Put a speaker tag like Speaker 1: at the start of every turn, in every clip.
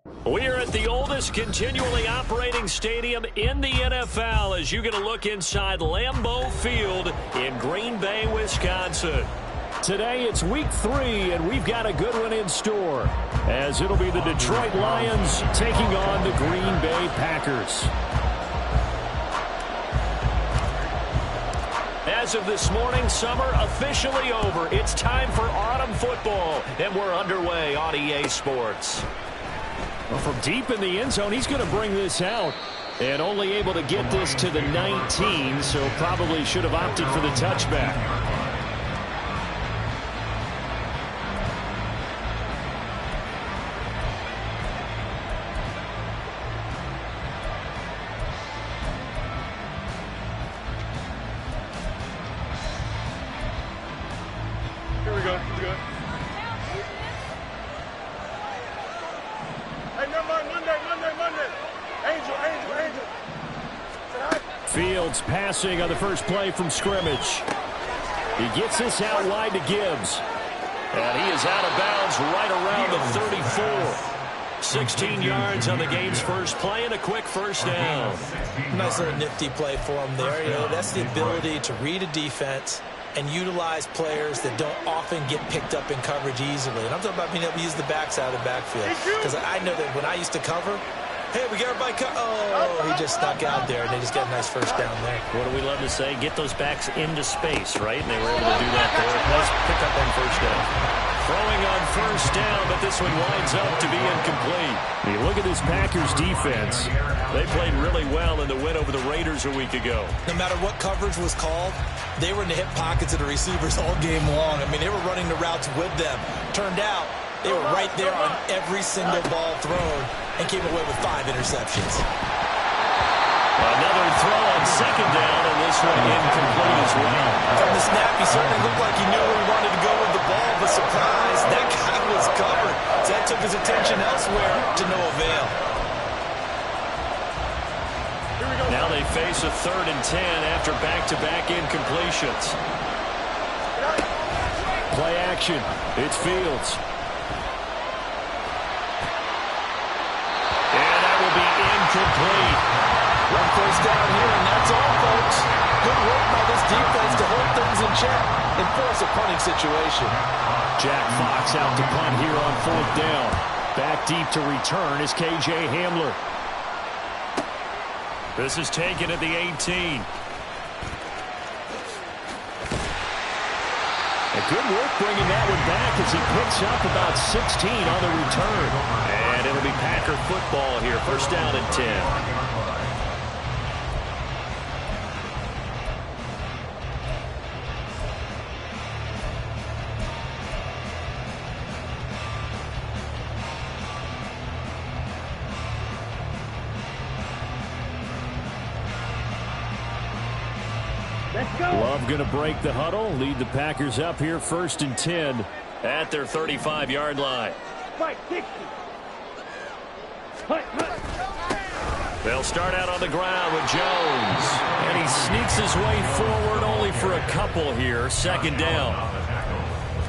Speaker 1: We are at the oldest continually operating stadium in the NFL as you get a look inside Lambeau Field in Green Bay, Wisconsin. Today it's week 3, and we've got a good one in store, as it'll be the Detroit Lions taking on the Green Bay Packers. As of this morning, summer officially over. It's time for autumn football, and we're underway on EA Sports. Well, from deep in the end zone, he's going to bring this out. And only able to get this to the 19, so probably should have opted for the touchback.
Speaker 2: Here we go. Good. Hey, never mind. Monday. Angel.
Speaker 1: Fields passing on the first play from scrimmage. He gets this out wide to Gibbs. And he is out of bounds right around the 34. 16 yards on the game's first play and a quick first down.
Speaker 3: Nice little nifty play for him there. You know, that's the ability to read a defense and utilize players that don't often get picked up in coverage easily. And I'm talking about being able to use the backside of the backfield. Because I know that when I used to cover, hey, we got everybody he just snuck out there, and they just got a nice first down there.
Speaker 1: What do we love to say? Get those backs into space, right? And they were able to do that there. Nice pick up on first down. Throwing on first down, but this one winds up to be incomplete. You look at this Packers defense. They played really well in the win over the Raiders a week ago.
Speaker 3: No matter what coverage was called, they were in the hip pockets of the receivers all game long. I mean, they were running the routes with them. Turned out, they were right there on every single ball thrown and came away with 5 interceptions.
Speaker 1: Another throw on second down, and this one incomplete as well.
Speaker 3: From the snap, he certainly looked like he knew where he wanted to go with the ball, but surprise, that guy was covered. So that took his attention elsewhere to no avail.
Speaker 1: Now they face a 3rd and 10 after back-to-back incompletions. Play action. It's Fields. And that will be incomplete.
Speaker 3: One first down here, and that's all, folks. Good work by this defense to hold things in check and force a punting situation.
Speaker 1: Jack Fox out to punt here on 4th down. Back deep to return is KJ Hamler. This is taken at the 18. And good work bringing that one back as he picks up about 16 on the return. And it'll be Packer football here. First down and 10. Love going to break the huddle, lead the Packers up here 1st and 10 at their 35-yard line. They'll start out on the ground with Jones. And he sneaks his way forward only for a couple here. 2nd down.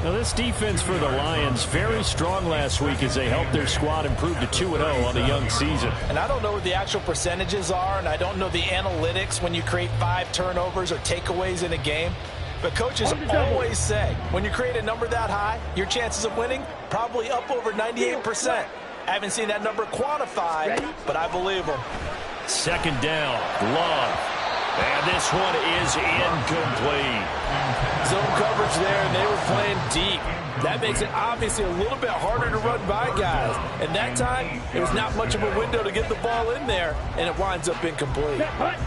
Speaker 1: Now this defense for the Lions, very strong last week as they helped their squad improve to 2-0 on the young season.
Speaker 3: And I don't know what the actual percentages are, and I don't know the analytics when you create 5 turnovers or takeaways in a game. But coaches always say, when you create a number that high, your chances of winning probably up over 98%. I haven't seen that number quantified, but I believe them.
Speaker 1: 2nd down, Love. And this one is incomplete.
Speaker 3: Zone coverage there, and they were playing deep. That makes it obviously a little bit harder to run by guys. And that time, it was not much of a window to get the ball in there, and it winds up incomplete.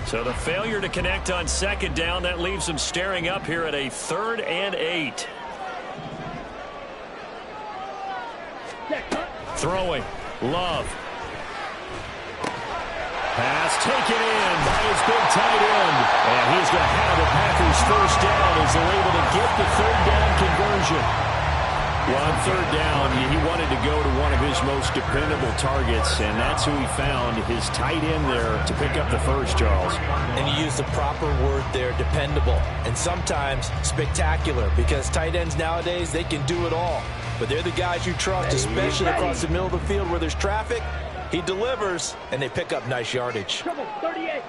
Speaker 1: So the failure to connect on 2nd down, that leaves them staring up here at a 3rd and 8. Throwing, Love. Pass taken in by his big tight end. And he's going to have the Packers first down as they're able to get the 3rd down conversion. Well, on 3rd down, he wanted to go to one of his most dependable targets, and that's who he found, his tight end there, to pick up the first, Charles.
Speaker 3: And you used the proper word there, dependable, and sometimes spectacular, because tight ends nowadays, they can do it all. but they're the guys you trust, especially across the middle of the field where there's traffic. He delivers, and they pick up nice yardage.
Speaker 4: Trouble, 38.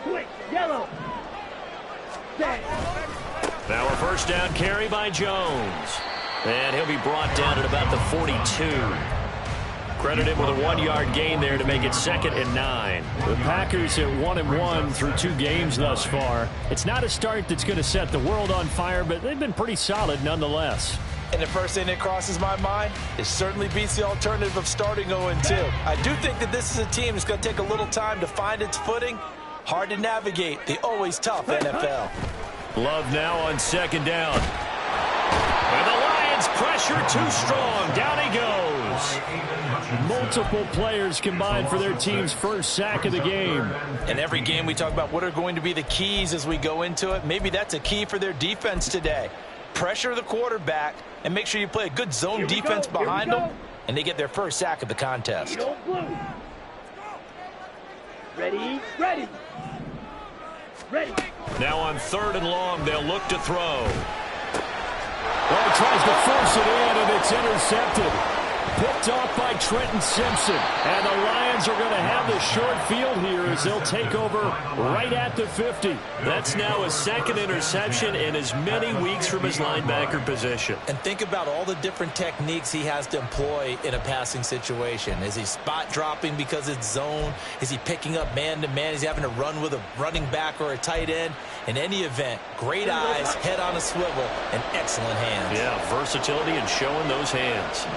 Speaker 4: Quick, yellow.
Speaker 1: Now a first down carry by Jones. And he'll be brought down at about the 42. Credit him with a 1-yard gain there to make it 2nd and 9.
Speaker 5: The Packers at 1-1 through 2 games thus far. It's not a start that's going to set the world on fire, but they've been pretty solid nonetheless.
Speaker 3: And the first thing that crosses my mind, it certainly beats the alternative of starting 0-2. I do think that this is a team that's going to take a little time to find its footing. Hard to navigate the always tough NFL.
Speaker 1: Love now on 2nd down. And the Lions pressure too strong. Down he goes.
Speaker 5: Multiple players combined for their team's first sack of the game.
Speaker 3: And every game we talk about what are going to be the keys as we go into it. Maybe that's a key for their defense today. Pressure the quarterback and make sure you play a good zone defense behind them, and they get their first sack of the contest.
Speaker 4: Ready, ready. Ready.
Speaker 1: Now on 3rd and long, they'll look to throw.
Speaker 5: Well, he tries to force it in, and it's intercepted. Picked off by Trenton Simpson. And the Lions are going to have the short field here as they'll take over right at the 50.
Speaker 1: That's now his 2nd interception in as many weeks from his linebacker position.
Speaker 3: And think about all the different techniques he has to employ in a passing situation. Is he spot dropping because it's zone? Is he picking up man-to-man? Is he having to run with a running back or a tight end? In any event, great eyes, head on a swivel, and excellent hands.
Speaker 1: Yeah, versatility and showing those hands.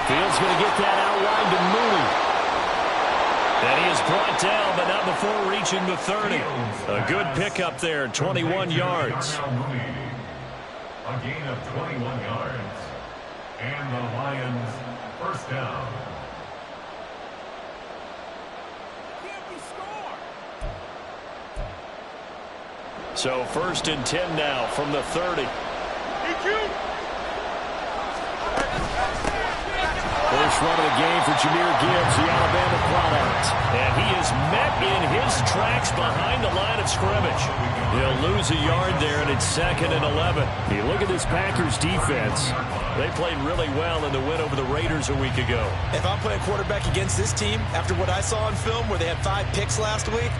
Speaker 5: Fields going to get that outline to Mooney.
Speaker 1: And he is brought down, but not before reaching the 30. A good pickup there, 21 yards.
Speaker 6: A gain of 21 yards. And the Lions first down.
Speaker 1: So 1st and 10 now from the 30.
Speaker 5: First run of the game for Jahmyr Gibbs, the Alabama product.
Speaker 1: And he is met in his tracks behind the line of scrimmage. He'll lose a yard there, and it's 2nd and 11.
Speaker 5: You look at this Packers defense.
Speaker 1: They played really well in the win over the Raiders a week ago.
Speaker 3: If I'm playing quarterback against this team, after what I saw on film where they had 5 picks last week,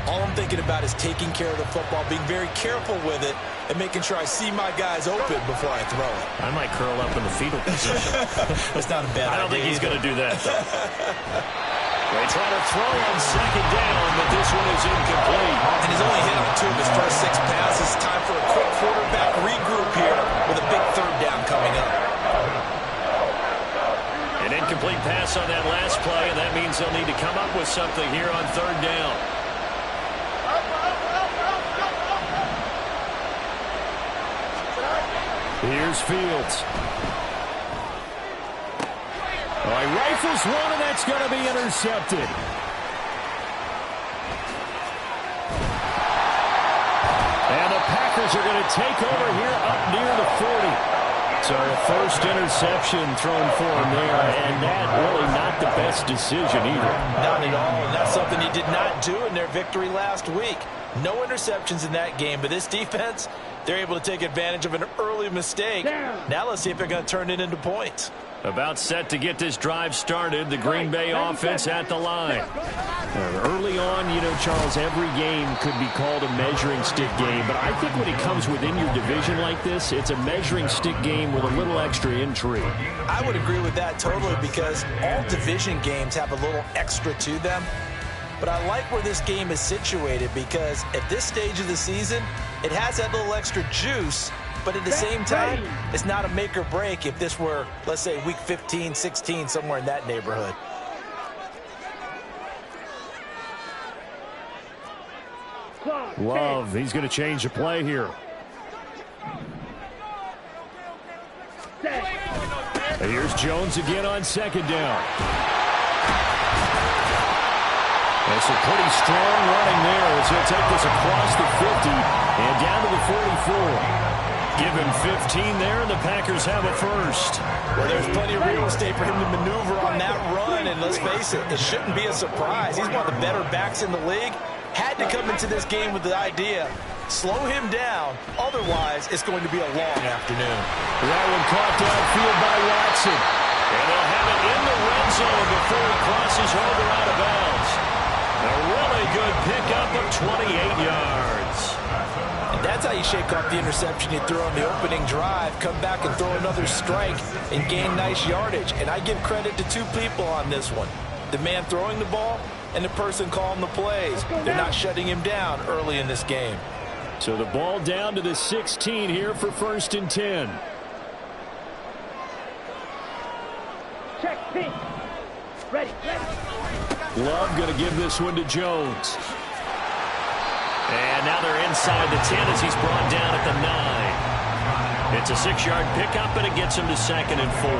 Speaker 3: all I'm thinking about is taking care of the football, being very careful with it, and making sure I see my guys open before I throw it.
Speaker 1: I might curl up in the fetal position.
Speaker 3: That's not a bad idea.
Speaker 1: I don't think he's going to do that, though. They try to throw on 2nd down, but this one is incomplete.
Speaker 3: And he's only hit on 2 of his first 6 passes. Time for a quick quarterback regroup here with a big 3rd down coming up.
Speaker 1: An incomplete pass on that last play, and that means they'll need to come up with something here on 3rd down.
Speaker 5: Here's Fields. Oh, he rifles one, and that's going to be intercepted. And the Packers are going to take over here up near the 40. So a first interception thrown for him there, and that really not the best decision either.
Speaker 3: Not at all, and that's something he did not do in their victory last week. No interceptions in that game, but this defense, they're able to take advantage of an early mistake. Now let's see if they're going to turn it into points.
Speaker 1: About set to get this drive started, the Green Bay offense at the line.
Speaker 5: Early on, you know, Charles, every game could be called a measuring stick game, but I think when it comes within your division like this, it's a measuring stick game with a little extra intrigue.
Speaker 3: I would agree with that totally because all division games have a little extra to them. But I like where this game is situated because at this stage of the season, it has that little extra juice. But at the same time, it's not a make or break if this were, let's say, week 15, 16, somewhere in that neighborhood.
Speaker 5: Love, he's going to change the play here. And here's Jones again on 2nd down. That's a pretty strong running there as he'll take this across the 50 and down to the 44.
Speaker 1: Give him 15 there, and the Packers have a first.
Speaker 3: Well, there's plenty of real estate for him to maneuver on that run, and let's face it, it shouldn't be a surprise. He's one of the better backs in the league. had to come into this game with the idea, slow him down, otherwise it's going to be a long afternoon.
Speaker 5: That one caught downfield by Watson. And they'll have it in the red zone before he crosses over out of bounds. A really good pickup of 28 yards.
Speaker 3: And that's how you shake off the interception you threw on the opening drive, come back and throw another strike and gain nice yardage. And I give credit to two people on this one. The man throwing the ball and the person calling the plays. They're not shutting him down early in this game.
Speaker 5: So the ball down to the 16 here for 1st and 10.
Speaker 4: Check pink. Ready.
Speaker 5: Love going to give this one to Jones.
Speaker 1: And now they're inside the 10 as he's brought down at the 9. It's a 6-yard pickup, and it gets him to 2nd and 4.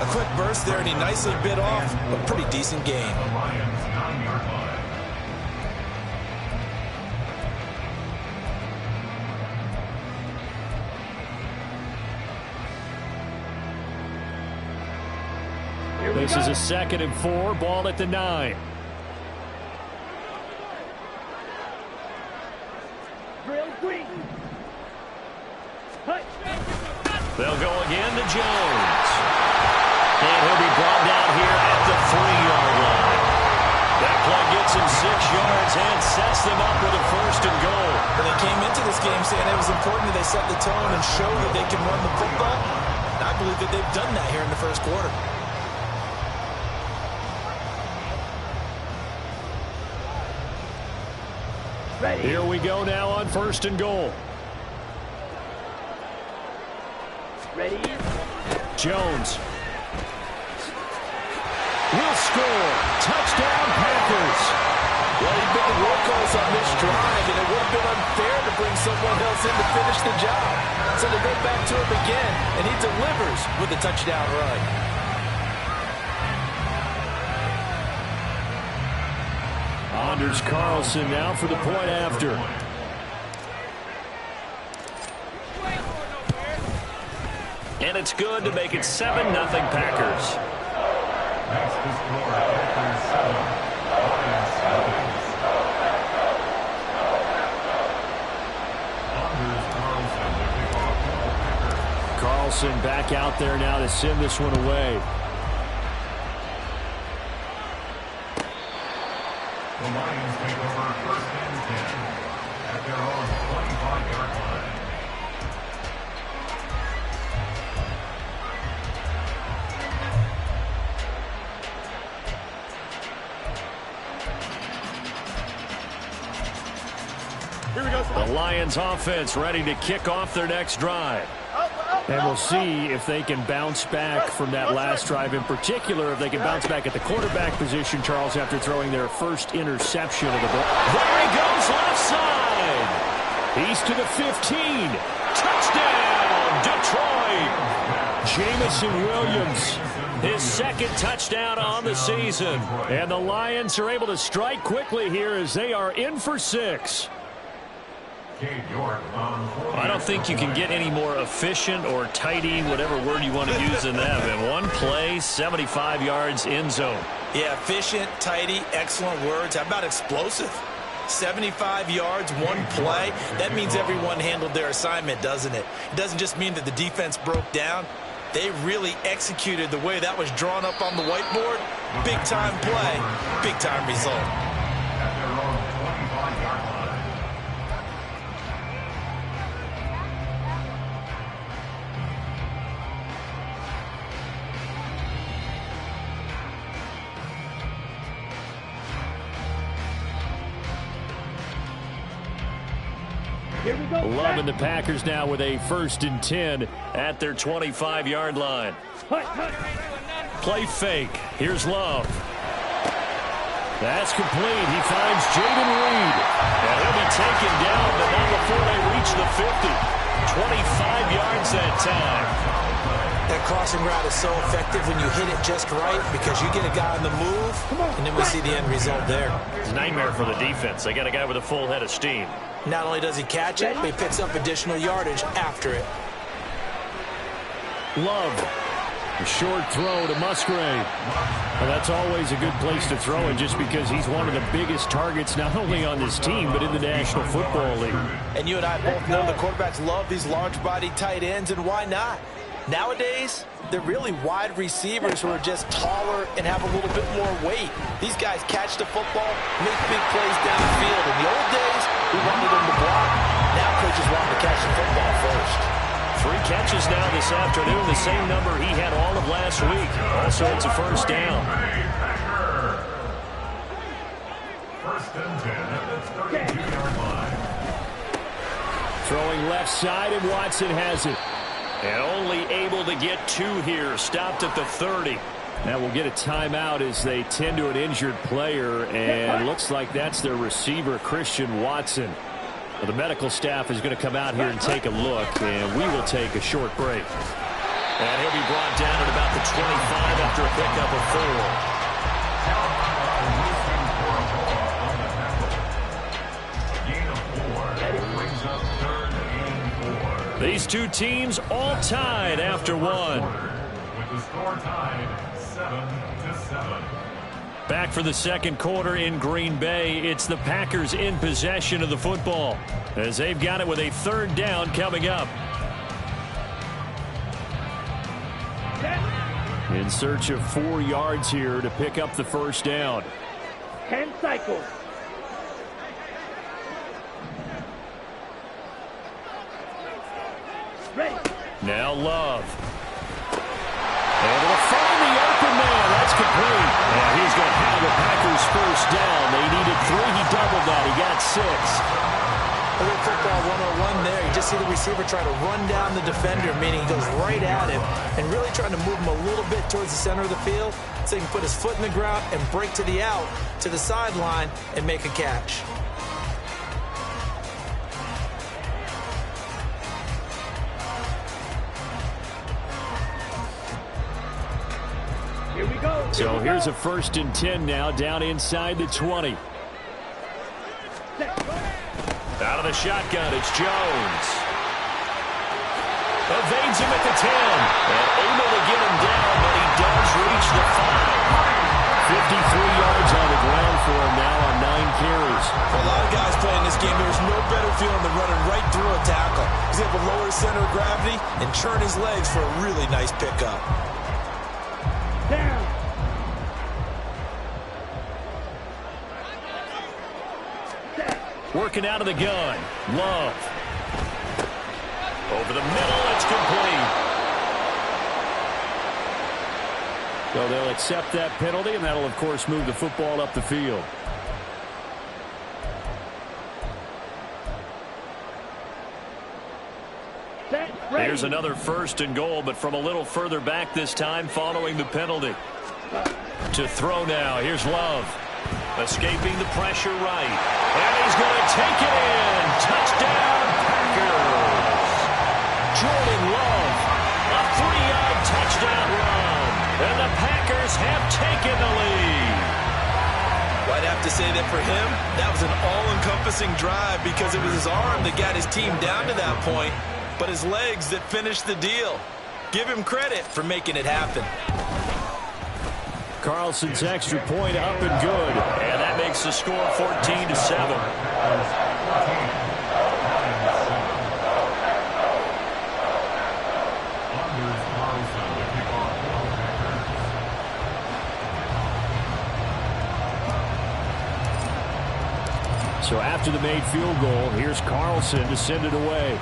Speaker 3: A quick burst there, and he nicely bit off a pretty decent gain.
Speaker 6: Lions 9-yard line.
Speaker 5: This is a 2nd and 4, ball at the 9.
Speaker 4: Drill green. Hut.
Speaker 1: They'll go again to Jones. And he'll be brought down here at the 3-yard line. That play gets him 6 yards and sets them up with a 1st and goal.
Speaker 3: When they came into this game saying it was important that they set the tone and show that they can run the football, and I believe that they've done that here in the first quarter.
Speaker 4: Ready.
Speaker 5: Here we go now on 1st and goal.
Speaker 4: Ready.
Speaker 5: Jones will score. Touchdown, Packers.
Speaker 3: Well, he's been the workhorse on this drive, and it would have been unfair to bring someone else in to finish the job. So they go back to him again, and he delivers with a touchdown run.
Speaker 5: Anders Carlson now for the point after.
Speaker 1: And it's good to make it 7-0 Packers.
Speaker 6: Next to score, Packers 7, Lions 7. Anders Carlson, the kickoff for the Packers.
Speaker 5: Carlson back out there now to send this one away.
Speaker 6: The Lions take over 1st and 10 at their own 25-yard line.
Speaker 2: Here we go.
Speaker 5: The Lions offense ready to kick off their next drive. And we'll see if they can bounce back from that last drive, in particular if they can bounce back at the quarterback position, Charles, after throwing their first interception of the ball.
Speaker 1: There he goes left side.
Speaker 5: He's to the 15. Touchdown, Detroit. Jameson Williams.
Speaker 1: His 2nd touchdown on the season.
Speaker 5: And the Lions are able to strike quickly here as they are in for 6.
Speaker 1: I don't think you can get any more efficient or tidy, whatever word you want to use in that. In one play, 75 yards in zone.
Speaker 3: Yeah, efficient, tidy, excellent words. How about explosive? 75 yards, one play. That means everyone handled their assignment, doesn't it? It doesn't just mean that the defense broke down. They really executed the way that was drawn up on the whiteboard. Big-time play, big-time result.
Speaker 6: At their own 25-yard line.
Speaker 4: Here we go.
Speaker 5: Loving the Packers now with a 1st and 10
Speaker 1: At their 25-yard line.
Speaker 4: Hut, hut.
Speaker 1: Play fake. Here's Love.
Speaker 5: That's complete. He finds Jaden Reed.
Speaker 1: And he'll be taken down, but not before they reach the 50. 25 yards that time.
Speaker 3: That crossing route is so effective when you hit it just right because you get a guy on the move, and then we see the end result there.
Speaker 1: It's a nightmare for the defense. They got a guy with a full head of steam.
Speaker 3: Not only does he catch it, but he picks up additional yardage after it.
Speaker 5: Love A short throw to Musgrave. Well, that's always a good place to throw it just because he's one of the biggest targets not only on this team but in the National Football League.
Speaker 3: And you and I both know the quarterbacks love these large-bodied tight ends, and why not? Nowadays, they're really wide receivers who are just taller and have a little bit more weight. These guys catch the football, make big plays downfield. In the old days, we wanted them to block. Now coaches want them to catch the football first.
Speaker 1: 3 catches now this afternoon, the same number he had all of last week. Also, it's a first down.
Speaker 6: First and 10 at the 32-yard line.
Speaker 5: Throwing left side, and Watson has it.
Speaker 1: And only able to get 2 here, stopped at the 30.
Speaker 5: That will get a timeout as they tend to an injured player, and looks like that's their receiver, Christian Watson. Well, the medical staff is going to come out here and take a look, and we will take a short break.
Speaker 1: And he'll be brought down at about the 25 after a pickup of 4. These two teams all tied after 1.
Speaker 6: With the score tied 7-7.
Speaker 1: Back for the second quarter in Green Bay. It's the Packers in possession of the football as they've got it with a third down coming up.
Speaker 5: In search of 4 yards here to pick up the first down.
Speaker 4: 10 cycles. Ready.
Speaker 1: Now Love. Able to find the open man. That's complete. And he's going to have the Packers first down. They needed 3. He doubled that. He got 6.
Speaker 3: A little football 101 there. You just see the receiver try to run down the defender, meaning he goes right at him and really trying to move him a little bit towards the center of the field so he can put his foot in the ground and break to the out, to the sideline, and make a catch.
Speaker 4: Here we go.
Speaker 5: So here's a first and 10 now, down inside the 20.
Speaker 1: Out of the shotgun, it's Jones. Evades him at the 10. And able to get him down, but he does reach the 5. 53 yards on the ground for him now on 9 carries.
Speaker 3: A lot of guys playing this game, there's no better feeling than running right through a tackle. He's able to lower his center of gravity and churn his legs for a really nice pickup.
Speaker 4: Down.
Speaker 1: Working out of the gun. Love. Over the middle, it's complete.
Speaker 5: So they'll accept that penalty, and that'll, of course, move the football up the field.
Speaker 1: Here's another first and goal, but from a little further back this time following the penalty. To throw now. Here's Love. Escaping the pressure right. And he's going to take it in. Touchdown, Packers. Jordan Love. A 3-yard touchdown run. And the Packers have taken the lead.
Speaker 3: Well, I'd have to say that for him, that was an all-encompassing drive because it was his arm that got his team down to that point, but his legs that finished the deal. Give him credit for making it happen.
Speaker 5: Carlson's extra point up and good.
Speaker 1: And that makes the score 14-7.
Speaker 5: So after the made field goal, here's Carlson to send it away.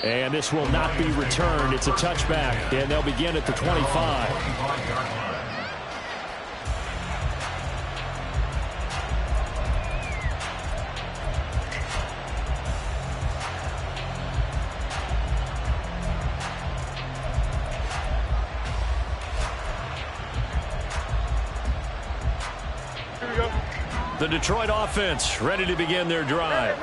Speaker 5: And this will not be returned. It's a touchback, and they'll begin at the 25.
Speaker 1: The Detroit offense ready to begin their drive.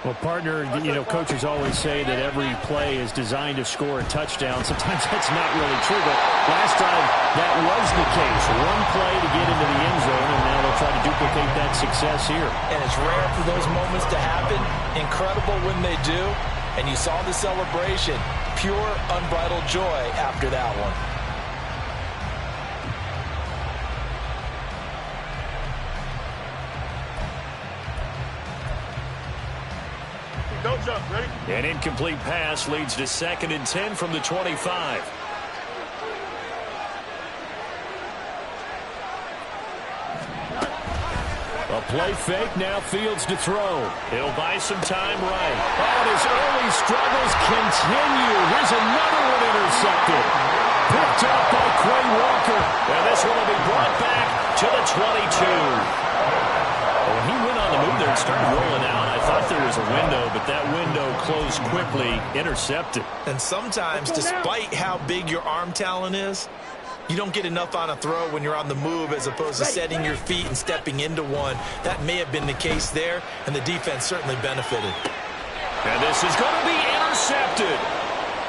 Speaker 5: Well, partner, you know, coaches always say that every play is designed to score a touchdown. Sometimes that's not really true, but last time that was the case. One play to get into the end zone, and now they'll try to duplicate that success here.
Speaker 3: And it's rare for those moments to happen. Incredible when they do. And you saw the celebration. Pure, unbridled joy after that one.
Speaker 2: Don't jump. Ready?
Speaker 1: An incomplete pass leads to 2nd and 10 from the 25. A play fake, now Fields to throw. He'll buy some time right. And his early struggles continue. Here's another one intercepted. Picked off by Quay Walker. And this one will be brought back to the 22. When he went on the move there and started rolling out, I thought there was a window, but that window closed quickly, intercepted.
Speaker 3: And sometimes, despite how big your arm talent is, you don't get enough on a throw when you're on the move as opposed to setting your feet and stepping into one. That may have been the case there, and the defense certainly benefited.
Speaker 1: And this is going to be intercepted.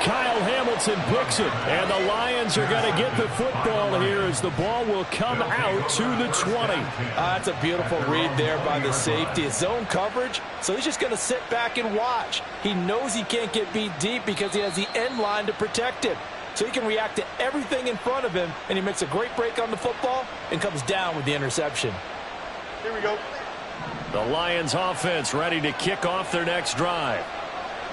Speaker 1: Kyle Hamilton picks it, and the Lions are going to get the football here as the ball will come out to the 20.
Speaker 3: That's a beautiful read there by the safety. It's zone coverage, so he's just going to sit back and watch. He knows he can't get beat deep because he has the end line to protect him. So he can react to everything in front of him, and he makes a great break on the football and comes down with the interception.
Speaker 2: Here we go.
Speaker 1: The Lions offense ready to kick off their next drive.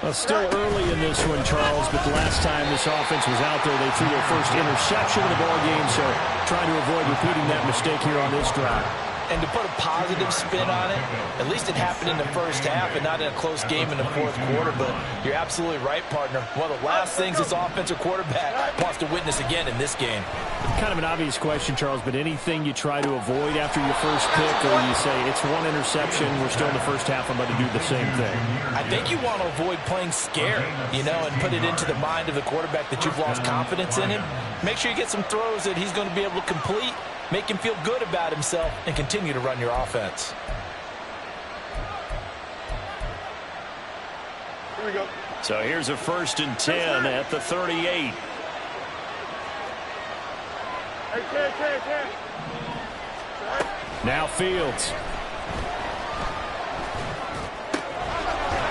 Speaker 1: Well, still early in this one, Charles, but the last time this offense was out there, they threw their first interception of the ball game, so trying to avoid repeating that mistake here on this drive.
Speaker 3: And to put a positive spin on it, at least it happened in the first half and not in a close game in the fourth quarter. But you're absolutely right, partner. One of the last things this offensive quarterback wants to witness again in this game.
Speaker 1: Kind of an obvious question, Charles, but anything you try to avoid after your first pick, or you say it's one interception, we're still in the first half, I'm going to do the same thing?
Speaker 3: I think you want to avoid playing scared, and put it into the mind of the quarterback that you've lost confidence in him. Make sure you get some throws that he's going to be able to complete, make him feel good about himself, and continue to run your offense.
Speaker 2: Here we go.
Speaker 1: So here's a 1st and 10 at the 38.
Speaker 2: Hey, 10.
Speaker 1: Now Fields.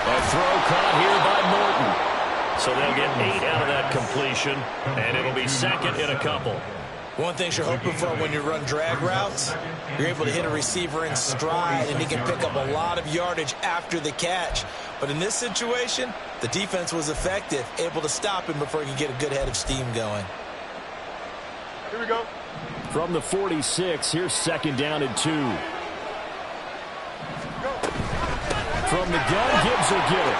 Speaker 1: A throw caught here by Morton. So they'll get 8 out of that completion, and it'll be 2nd in a couple.
Speaker 3: One thing you're hoping for when you run drag routes, you're able to hit a receiver in stride, and he can pick up a lot of yardage after the catch. But in this situation, the defense was effective, able to stop him before he could get a good head of steam going.
Speaker 2: Here we go.
Speaker 1: From the 46, here's 2nd down and 2. From the gun, Gibbs will get it.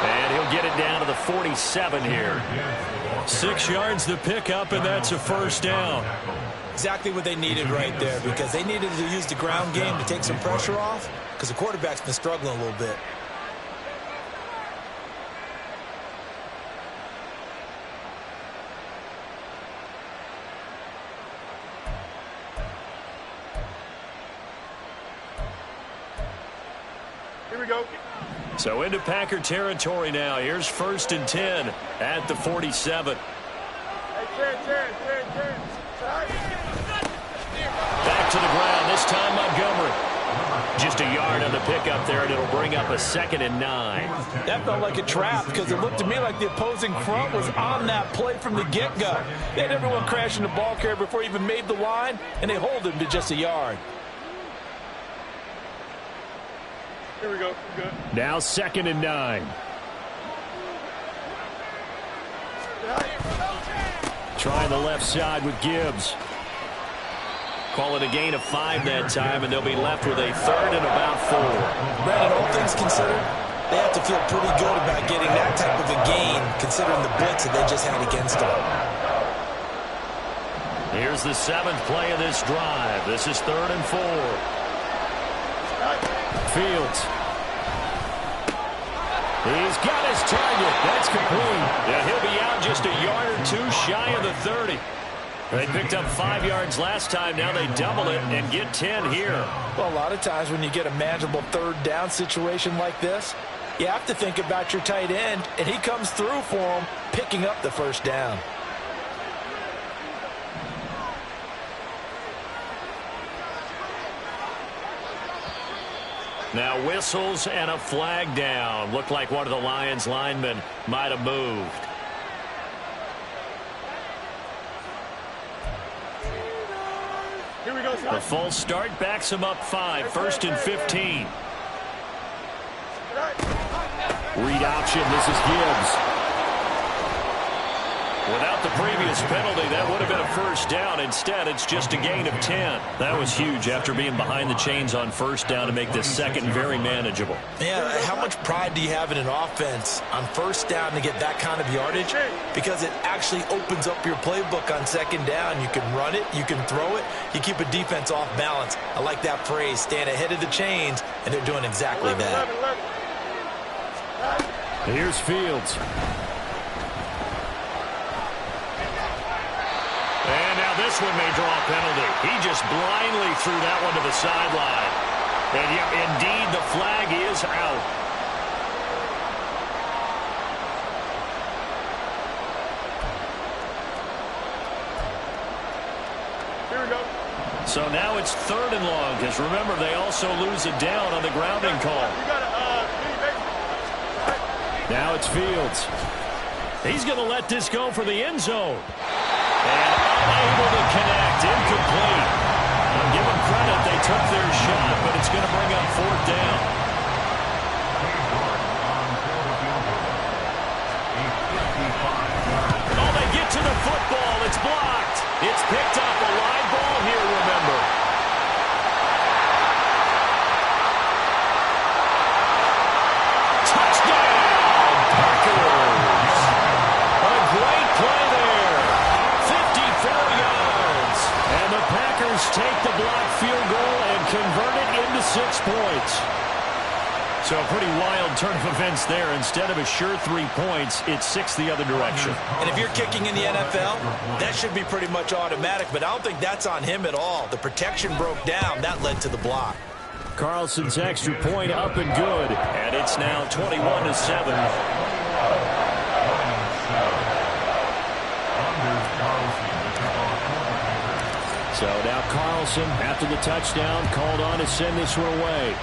Speaker 1: And he'll get it down to the 47 here. 6 yards to pick up, and that's a 1st down.
Speaker 3: Exactly what they needed right there, because they needed to use the ground game to take some pressure off, because the quarterback's been struggling a little bit.
Speaker 2: Here we go.
Speaker 1: So into Packer territory now. Here's 1st and 10 at the 47.
Speaker 2: Hey, 10.
Speaker 1: Back to the ground, this time Montgomery. Just a yard on the pickup there, and it'll bring up a 2nd and 9.
Speaker 3: That felt like a trap, because it looked to me like the opposing front was on that play from the get-go. They had everyone crashing the ball carrier before he even made the line, and they hold him to just a yard.
Speaker 2: Here we go. Good.
Speaker 1: Now 2nd and 9. Trying the left side with Gibbs. Call it a gain of 5 that time, and they'll be left with a 3rd and about 4.
Speaker 3: Brandon, all things considered, they have to feel pretty good about getting that type of a gain, considering the blitz that they just had against them.
Speaker 1: Here's the 7th play of this drive. This is 3rd and 4. Fields. He's got his target. That's complete. Yeah, he'll be out just a yard or 2 shy of the 30. They picked up 5 yards last time. Now they double it and get 10 here.
Speaker 3: Well, a lot of times when you get a manageable 3rd down situation like this, you have to think about your tight end, and he comes through for him, picking up the 1st down.
Speaker 1: Now whistles and a flag down. Looked like one of the Lions linemen might have moved.
Speaker 2: Here we go,
Speaker 1: The false start backs him up 5. 1st and 15.
Speaker 5: Read option. This is Gibbs.
Speaker 1: Without the previous penalty, that would have been a first down. Instead, it's just a gain of 10. That was huge after being behind the chains on first down to make this second very manageable.
Speaker 3: Yeah, how much pride do you have in an offense on first down to get that kind of yardage? Because it actually opens up your playbook on second down. You can run it, you can throw it, you keep a defense off balance. I like that phrase, stand ahead of the chains, and they're doing exactly that.
Speaker 5: Here's Fields.
Speaker 1: And now this one may draw a penalty. He just blindly threw that one to the sideline. And yet, indeed, the flag is out.
Speaker 2: Here we go.
Speaker 1: So now it's 3rd and long, because remember, they also lose it down on the grounding call.
Speaker 2: You got
Speaker 5: Now it's Fields.
Speaker 1: He's going to let this go for the end zone. And unable to connect, incomplete. I'll give them credit, they took their shot, but it's going to bring up 4th down. Oh, they get to the football, it's blocked. It's picked up, a live ball here, remember. Touchdown, Packers. A great play there. 54 yards. And the Packers take the blocked field goal and convert it into 6 points. So a pretty wild turn of events there. Instead of a sure 3 points, it's 6 the other direction.
Speaker 3: And if you're kicking in the NFL, that should be pretty much automatic, but I don't think that's on him at all. The protection broke down. That led to the block.
Speaker 5: Carlson's extra point up and good.
Speaker 1: And it's now 21-7.
Speaker 5: So now Carlson, after the touchdown, called on to send this one away.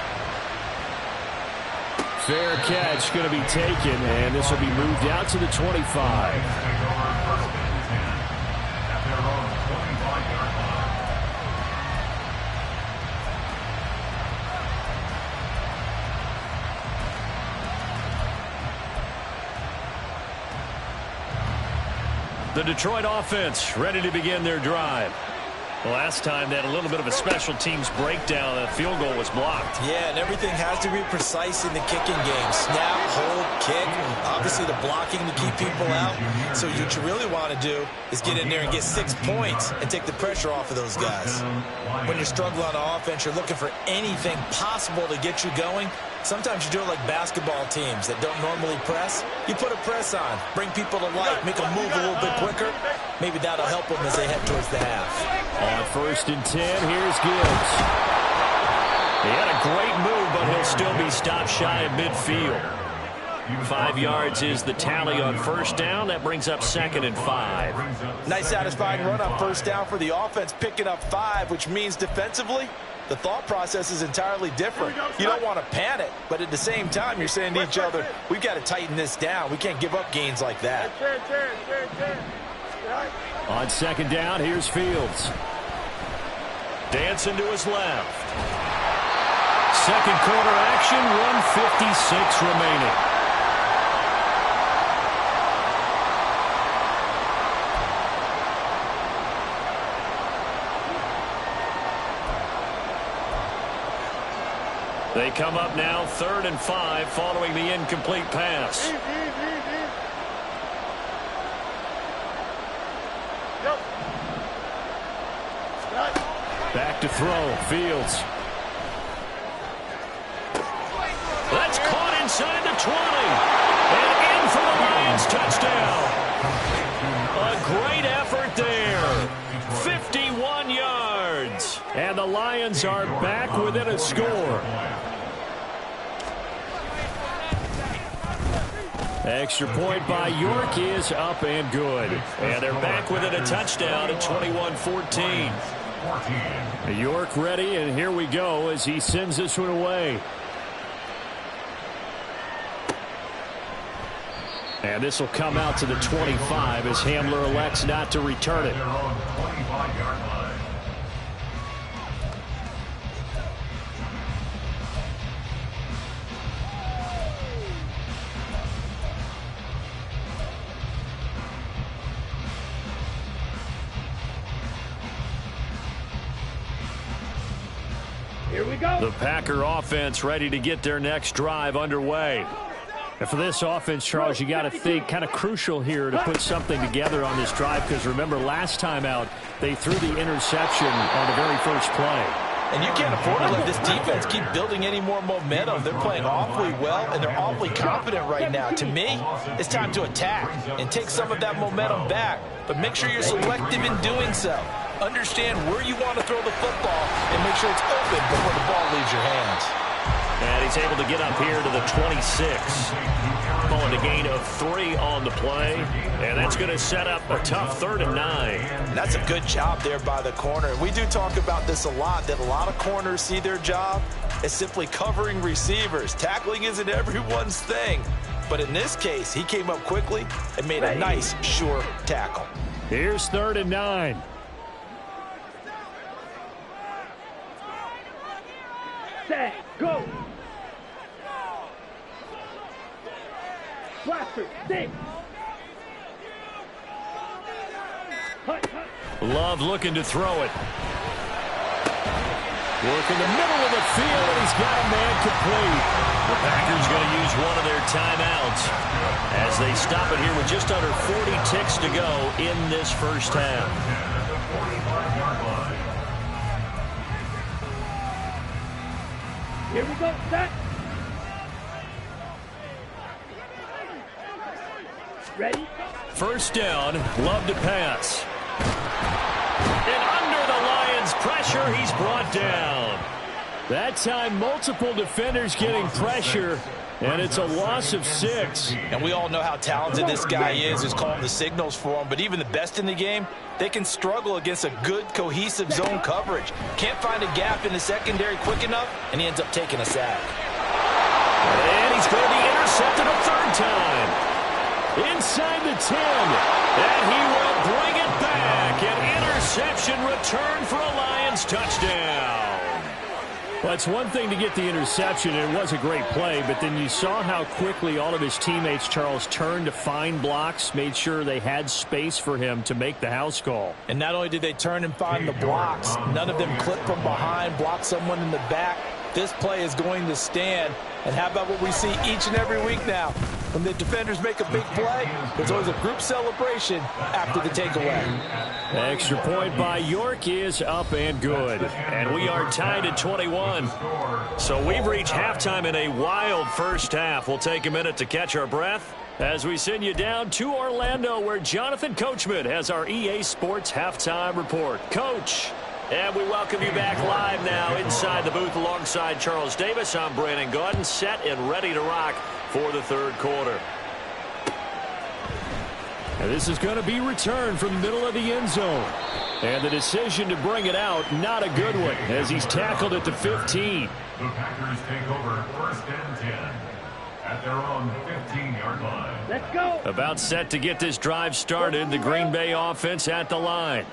Speaker 5: Fair catch going to be taken, and this will be moved out to the 25.
Speaker 1: The Detroit offense ready to begin their drive. Last time they had a little bit of a special teams breakdown. That field goal was blocked.
Speaker 3: Yeah, and everything has to be precise in the kicking game. Snap, hold, kick. Obviously the blocking to keep people out. So what you really want to do is get in there and get 6 points and take the pressure off of those guys. When you're struggling on offense, you're looking for anything possible to get you going. Sometimes you do it like basketball teams that don't normally press. You put a press on, bring people to life, make them move a little bit quicker. Maybe that'll help them as they head towards the half.
Speaker 5: On 1st and 10, here's Gibbs.
Speaker 1: He had a great move, but he'll still be stopped shy of midfield. 5 yards is the tally on first down. That brings up 2nd and 5.
Speaker 3: Nice satisfying run on first down for the offense, picking up 5, which means defensively, the thought process is entirely different. You don't want to panic, but at the same time, you're saying to each other, we've got to tighten this down. We can't give up gains like that.
Speaker 5: On 2nd down, here's Fields.
Speaker 1: Dancing to his left. Second quarter action, 1:56 remaining. They come up now 3rd and 5 following the incomplete pass.
Speaker 5: Back to throw, Fields.
Speaker 1: That's caught inside the 20. And in for the Lions touchdown. A great effort there. 51 yards.
Speaker 5: And the Lions are back within a score. Extra point by York is up and good.
Speaker 1: And they're back within a touchdown at 21-14.
Speaker 5: York ready, and here we go as he sends this one away.
Speaker 1: And this will come out to the 25 as Hamler elects not to return it.
Speaker 6: At their own 25-yard line.
Speaker 4: Here we go.
Speaker 1: The Packer offense ready to get their next drive underway. And for this offense, Charles, you got to think kind of crucial here to put something together on this drive, because remember last time out they threw the interception on the very first play.
Speaker 3: And you can't afford to let this defense keep building any more momentum. They're playing awfully well, and they're awfully confident right now. To me, it's time to attack and take some of that momentum back. But make sure you're selective in doing so. Understand where you want to throw the football and make sure it's open before the ball leaves your hands.
Speaker 1: And he's able to get up here to the 26. Calling a gain of 3 on the play. And that's going to set up a tough 3rd and 9.
Speaker 3: That's a good job there by the corner. We do talk about this a lot, that a lot of corners see their job as simply covering receivers. Tackling isn't everyone's thing. But in this case, he came up quickly and made a nice, sure tackle.
Speaker 1: Here's 3rd and 9.
Speaker 4: Set, go. Blaster, stick. Hut, hut.
Speaker 1: Love looking to throw it. Work in the middle of the field, and he's got a man complete. The Packers going to use one of their timeouts as they stop it here with just under 40 ticks to go in this first half.
Speaker 4: Here we go, set. Ready?
Speaker 1: First down, Love to pass. And under the Lions' pressure, he's brought down. That time, multiple defenders getting pressure, and it's a loss of 6.
Speaker 3: And we all know how talented this guy is, who's calling the signals for him. But even the best in the game, they can struggle against a good, cohesive zone coverage. Can't find a gap in the secondary quick enough, and he ends up taking a sack.
Speaker 1: And he's going to be intercepted a 3rd time. Inside the 10, and he will bring it back. An interception return for a Lions touchdown. Well, it's one thing to get the interception, and it was a great play, but then you saw how quickly all of his teammates, Charles, turned to find blocks, made sure they had space for him to make the house call.
Speaker 3: And not only did they turn and find the blocks, none of them clip from behind, block someone in the back. This play is going to stand. And how about what we see each and every week now? When the defenders make a big play, there's always a group celebration after the takeaway.
Speaker 1: Extra point by York is up and good. And we are tied at 21. So we've reached halftime in a wild first half. We'll take a minute to catch our breath as we send you down to Orlando, where Jonathan Coachman has our EA Sports Halftime Report. Coach. And we welcome you back live now inside the booth alongside Charles Davis. I'm Brandon Gaudin, set and ready to rock for the 3rd quarter. And this is going to be returned from the middle of the end zone. And the decision to bring it out, not a good one, as he's tackled at the 15.
Speaker 6: The Packers take over 1st and 10 at their own 15-yard line.
Speaker 4: Let's go.
Speaker 1: About set to get this drive started, the Green Bay offense at the line.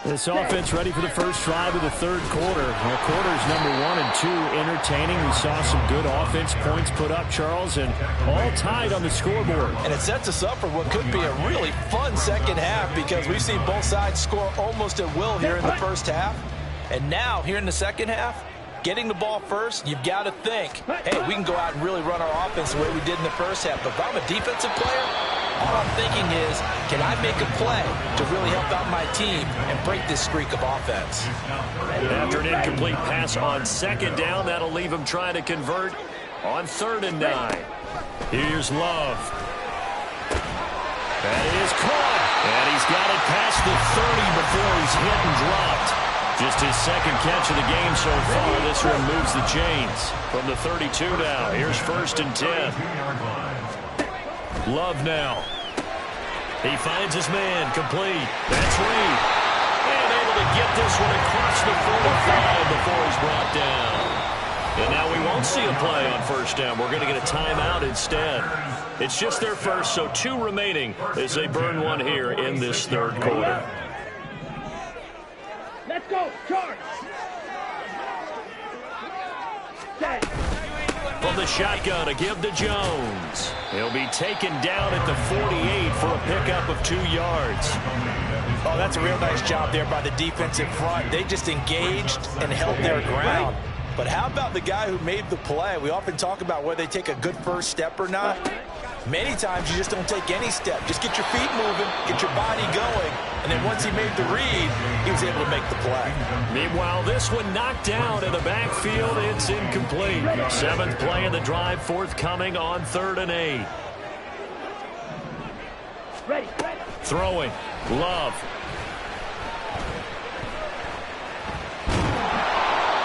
Speaker 1: This offense ready for the first drive of the 3rd quarter. Well, quarters number 1 and 2 entertaining. We saw some good offense points put up, Charles, and all tied on the scoreboard.
Speaker 3: And it sets us up for what could be a really fun second half, because we've seen both sides score almost at will here in the first half. And now, here in the second half, getting the ball first, you've got to think, hey, we can go out and really run our offense the way we did in the first half. But if I'm a defensive player, all I'm thinking is, can I make a play to really help out my team and break this streak of offense?
Speaker 1: After an incomplete pass on 2nd down, that'll leave him trying to convert on 3rd and 9. Here's Love. That is caught. And he's got it past the 30 before he's hit and dropped. Just his 2nd catch of the game so far. This one moves the chains from the 32 now. Here's 1st and 10. Love now. He finds his man, complete. That's Reed. And able to get this one across the 45 before he's brought down. And now we won't see a play on first down. We're going to get a timeout instead. It's just their first, so 2 remaining as they burn one here in this third quarter.
Speaker 4: Let's go. Charge. Set.
Speaker 1: From the shotgun, a give to Jones. He'll be taken down at the 48 for a pickup of 2 yards.
Speaker 3: Oh, that's a real nice job there by the defensive front. They just engaged and held their ground. But how about the guy who made the play? We often talk about whether they take a good first step or not. Many times you just don't take any step. Just get your feet moving, get your body going, and then once he made the read, he was able to make the play.
Speaker 1: Meanwhile, this one knocked down in the backfield. It's incomplete. 7th play of the drive, forthcoming on 3rd and 8.
Speaker 4: Ready.
Speaker 1: Throwing. Love.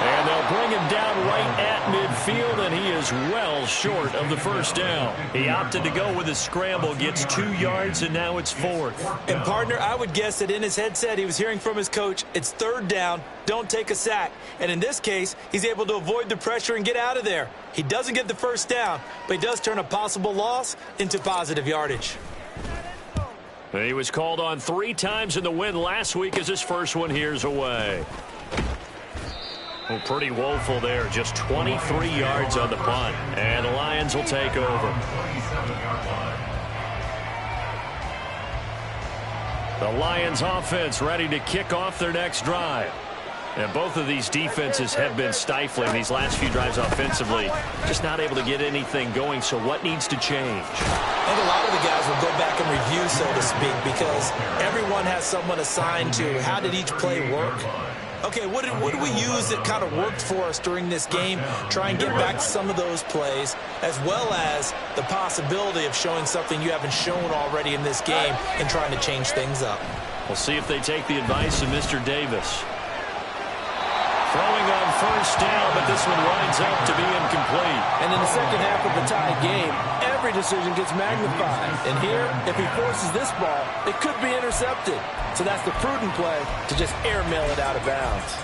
Speaker 1: And they'll bring him down right at midfield, and he is well short of the first down. He opted to go with a scramble, gets 2 yards, and now it's 4th.
Speaker 3: And, partner, I would guess that in his headset he was hearing from his coach, it's 3rd down, don't take a sack. And in this case, he's able to avoid the pressure and get out of there. He doesn't get the first down, but he does turn a possible loss into positive yardage.
Speaker 1: He was called on 3 times in the win last week as his first one here's away. Well, pretty woeful there. Just 23 yards on the punt. And the Lions will take over. The Lions offense ready to kick off their next drive. And both of these defenses have been stifling these last few drives offensively. Just not able to get anything going, so what needs to change?
Speaker 3: I think a lot of the guys will go back and review, so to speak, because everyone has someone assigned to how did each play work. Okay, what did we use that kind of worked for us during this game? Try and get back to some of those plays, as well as the possibility of showing something you haven't shown already in this game and trying to change things up.
Speaker 1: We'll see if they take the advice of Mr. Davis. Throwing on first down, but this one winds up to be incomplete.
Speaker 7: And in the second half of the tie game, every decision gets magnified. And here, if he forces this ball, it could be intercepted. So that's the prudent play to just airmail it out of bounds.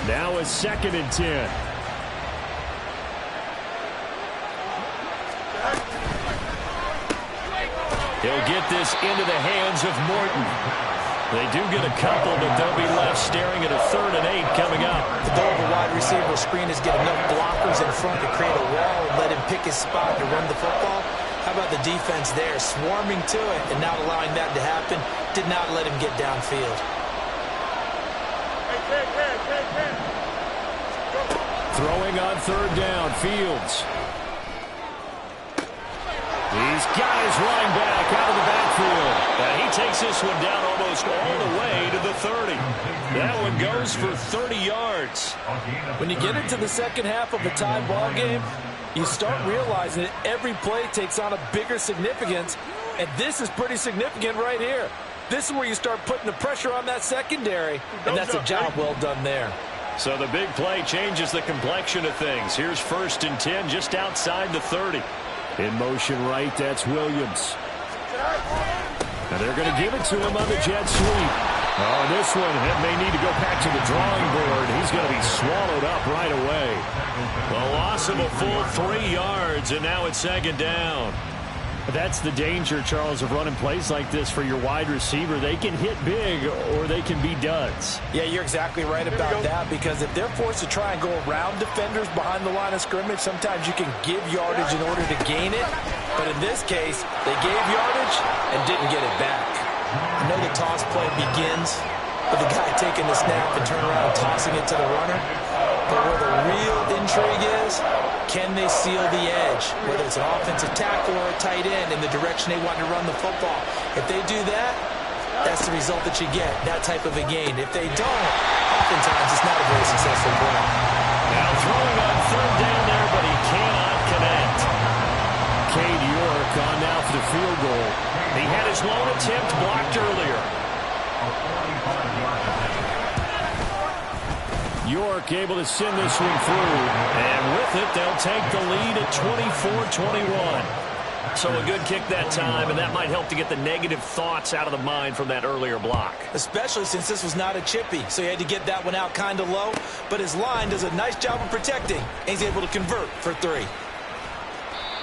Speaker 5: Now a 2nd and 10.
Speaker 1: He'll get this into the hands of Morton. They do get a couple, but they'll be left staring at a 3rd and 8 coming up.
Speaker 3: The goal of a wide receiver screen is get enough blockers in front to create a wall and let him pick his spot to run the football. How about the defense there, swarming to it and not allowing that to happen? Did not let him get downfield.
Speaker 5: Throwing on 3rd down, Fields. He's got his running back out of the backfield.
Speaker 1: And he takes this one down almost all the way to the 30. That one goes for 30 yards.
Speaker 7: When you get into the second half of a tie ball game, you start realizing that every play takes on a bigger significance, and this is pretty significant right here. This is where you start putting the pressure on that secondary, and that's a job well done there.
Speaker 1: So the big play changes the complexion of things. Here's 1st and 10 just outside the 30.
Speaker 5: In motion right, that's Williams. And they're going to give it to him on the jet sweep. Oh, this one may need to go back to the drawing board. He's going to be swallowed up right away.
Speaker 1: The loss of a full 3 yards, and now it's 2nd down.
Speaker 5: That's the danger, Charles, of running plays like this for your wide receiver. They can hit big or they can be duds.
Speaker 7: Yeah, you're exactly right about that, because if they're forced to try and go around defenders behind the line of scrimmage, sometimes you can give yardage in order to gain it. But in this case, they gave yardage and didn't get it back.
Speaker 3: I know the toss play begins with the guy taking the snap and turning around and tossing it to the runner. But where the real intrigue is, can they seal the edge, whether it's an offensive tackle or a tight end in the direction they want to run the football? If they do that, that's the result that you get, that type of a gain. If they don't, oftentimes it's not a very successful play.
Speaker 1: Now throwing on 3rd down there, but he cannot connect.
Speaker 5: Cade York on now for the field goal.
Speaker 1: He had his lone attempt blocked earlier.
Speaker 5: York able to send this one through.
Speaker 1: And with it, they'll take the lead at 24-21. So a good kick that time, and that might help to get the negative thoughts out of the mind from that earlier block.
Speaker 3: Especially since this was not a chippy, so he had to get that one out kind of low. But his line does a nice job of protecting, and he's able to convert for 3.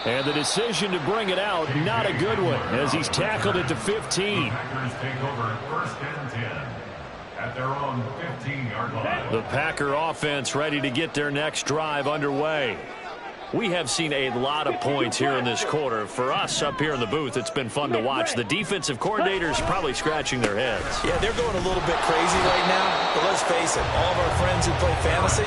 Speaker 5: And the decision to bring it out, not a good one, as he's tackled it to 15.
Speaker 6: Packers take over 1st and 10 at their own 15-yard line.
Speaker 1: The Packer offense ready to get their next drive underway. We have seen a lot of points here in this quarter. For us up here in the booth, it's been fun to watch. The defensive coordinators probably scratching their heads.
Speaker 3: Yeah, they're going a little bit crazy right now. But let's face it, all of our friends who play fantasy,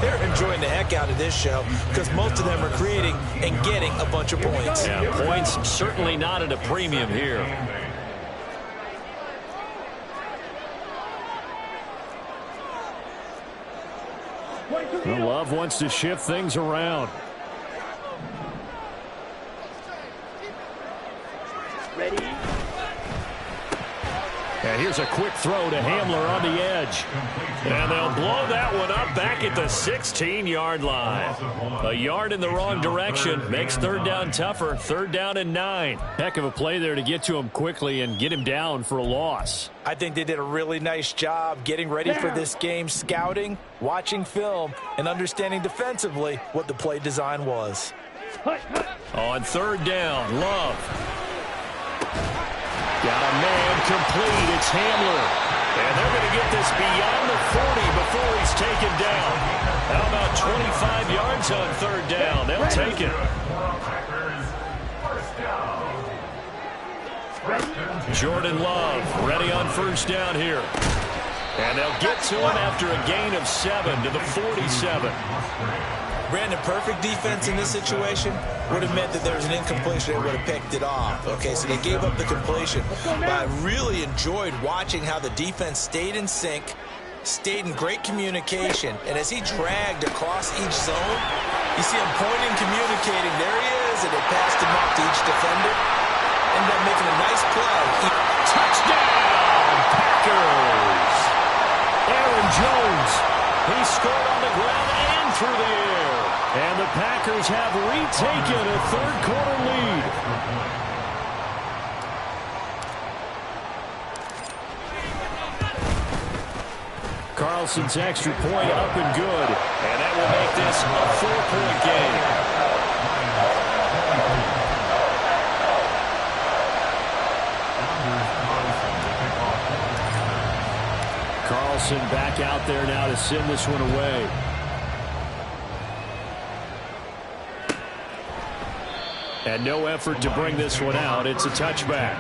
Speaker 3: they're enjoying the heck out of this show because most of them are creating and getting a bunch of points.
Speaker 1: Yeah, points certainly not at a premium here.
Speaker 5: Love wants to shift things around.
Speaker 4: Ready?
Speaker 5: And here's a quick throw to Hamler on the edge.
Speaker 1: And they'll blow that one up back at the 16-yard line. A yard in the wrong direction makes 3rd down tougher. 3rd down and 9.
Speaker 5: Heck of a play there to get to him quickly and get him down for a loss.
Speaker 3: I think they did a really nice job getting ready for this game, scouting, watching film, and understanding defensively what the play design was.
Speaker 1: On 3rd down, Love. Got a man complete. It's Hamler. And they're going to get this beyond the 40 before he's taken down. How about 25 yards on 3rd down? They'll take it. Jordan Love ready on 1st down here. And they'll get to him after a gain of 7 to the 47.
Speaker 3: Brandon, perfect defense in this situation would have meant that there was an incompletion. They would have picked it off. Okay, so they gave up the completion. But I really enjoyed watching how the defense stayed in sync, stayed in great communication, and as he dragged across each zone, you see him pointing, communicating. There he is, and they passed him up to each defender. Ended up making a nice play.
Speaker 1: Touchdown, Packers!
Speaker 5: Aaron Jones.
Speaker 1: He scored on the ground and through the air.
Speaker 5: And the Packers have retaken a 3rd quarter lead. Carlson's extra point up and good.
Speaker 1: And that will make this a 4-point game.
Speaker 5: Carlson back out there now to send this one away. And no effort to bring this one out. It's a touchback.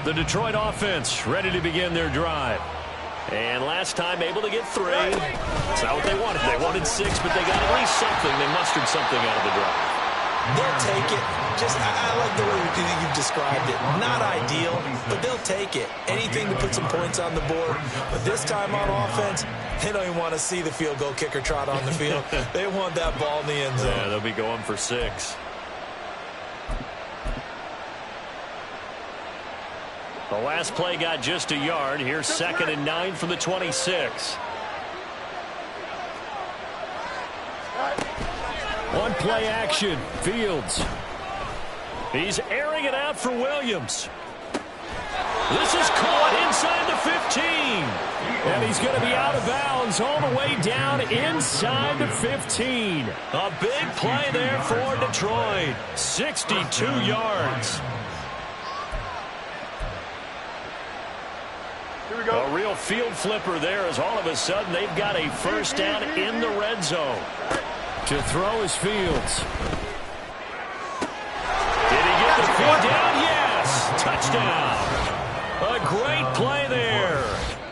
Speaker 1: The Detroit offense ready to begin their drive. And last time able to get 3. That's not what they wanted. They wanted 6, but they got at least something. They mustered something out of the drive.
Speaker 3: They'll take it. I like the way you described it. Not ideal, but they'll take it. Anything to put some points on the board. But this time on offense, they don't even want to see the field goal kicker trot on the field. They want that ball in the end zone.
Speaker 1: Yeah, they'll be going for 6. The last play got just a yard. Here's 2nd and 9 from the 26.
Speaker 5: One play action. Fields.
Speaker 1: He's airing it out for Williams. This is caught inside the 15.
Speaker 5: And he's going to be out of bounds all the way down inside the 15.
Speaker 1: A big play there for Detroit. 62 yards. A real field flipper there as all of a sudden they've got a 1st down in the red zone.
Speaker 5: To throw is Fields.
Speaker 1: Did he get the feet down? Yes. Touchdown. A great play there.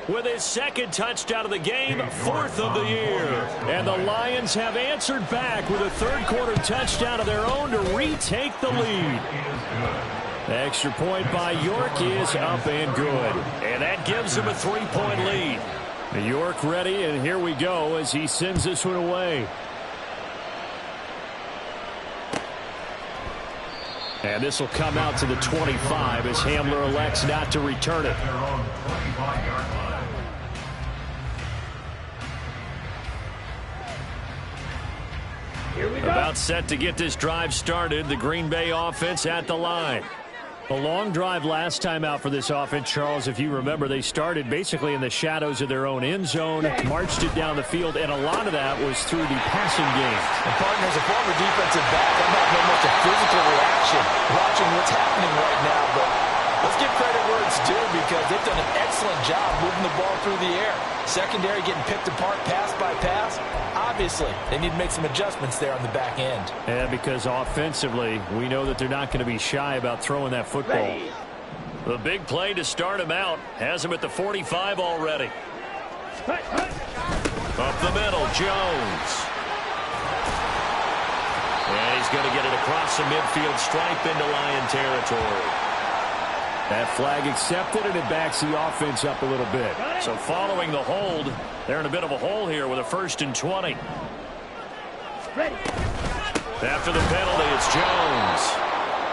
Speaker 1: With his 2nd touchdown of the game, 4th of the year.
Speaker 5: And the Lions have answered back with a 3rd quarter touchdown of their own to retake the lead. Extra point by York is up and good.
Speaker 1: And that gives him a 3-point lead.
Speaker 5: York ready, and here we go as he sends this one away. And this will come out to the 25 as Hamler elects not to return it.
Speaker 6: They're on the 25-yard line.
Speaker 4: Here we go.
Speaker 1: About set to get this drive started. The Green Bay offense at the line.
Speaker 5: A long drive last time out for this offense, Charles. If you remember, they started basically in the shadows of their own end zone, marched it down the field, and a lot of that was through the passing game.
Speaker 7: And partners, a former defensive back, I'm not very much a physical reaction watching what's happening right now, but let's give credit where it's due because they've done an excellent job moving the ball through the air. Secondary getting picked apart pass by pass. Obviously, they need to make some adjustments there on the back end.
Speaker 5: And because offensively, we know that they're not going to be shy about throwing that football.
Speaker 4: Ready.
Speaker 1: The big play to start him out has him at the 45 already.
Speaker 4: Hut, hut.
Speaker 1: Up the middle, Jones. And he's going to get it across the midfield stripe into Lion territory.
Speaker 5: That flag accepted, and it backs the offense up a little bit.
Speaker 1: So following the hold, they're in a bit of a hole here with a 1st and 20.
Speaker 4: Ready.
Speaker 1: After the penalty, it's Jones.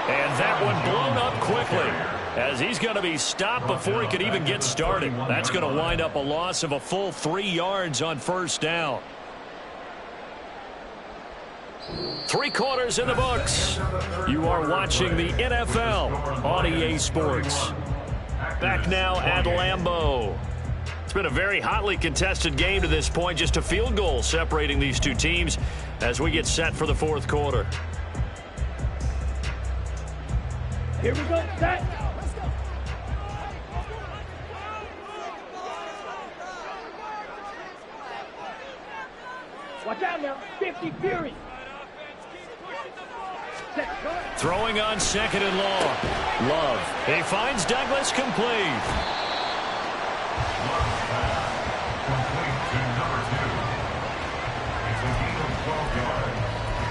Speaker 1: And that one blown up quickly as he's going to be stopped before he could even get started. That's going to wind up a loss of a full 3 yards on 1st down. 3 quarters in the books. You are watching the NFL on EA Sports. Back now at Lambeau. It's been a very hotly contested game to this point. Just a field goal separating these two teams as we get set for the 4th quarter.
Speaker 4: Here we go. Set. Watch out now. 50 Fury.
Speaker 1: Throwing on 2nd and long. Love. He finds Douglas complete.
Speaker 6: Complete to number 2. It's a gain of 12 yards.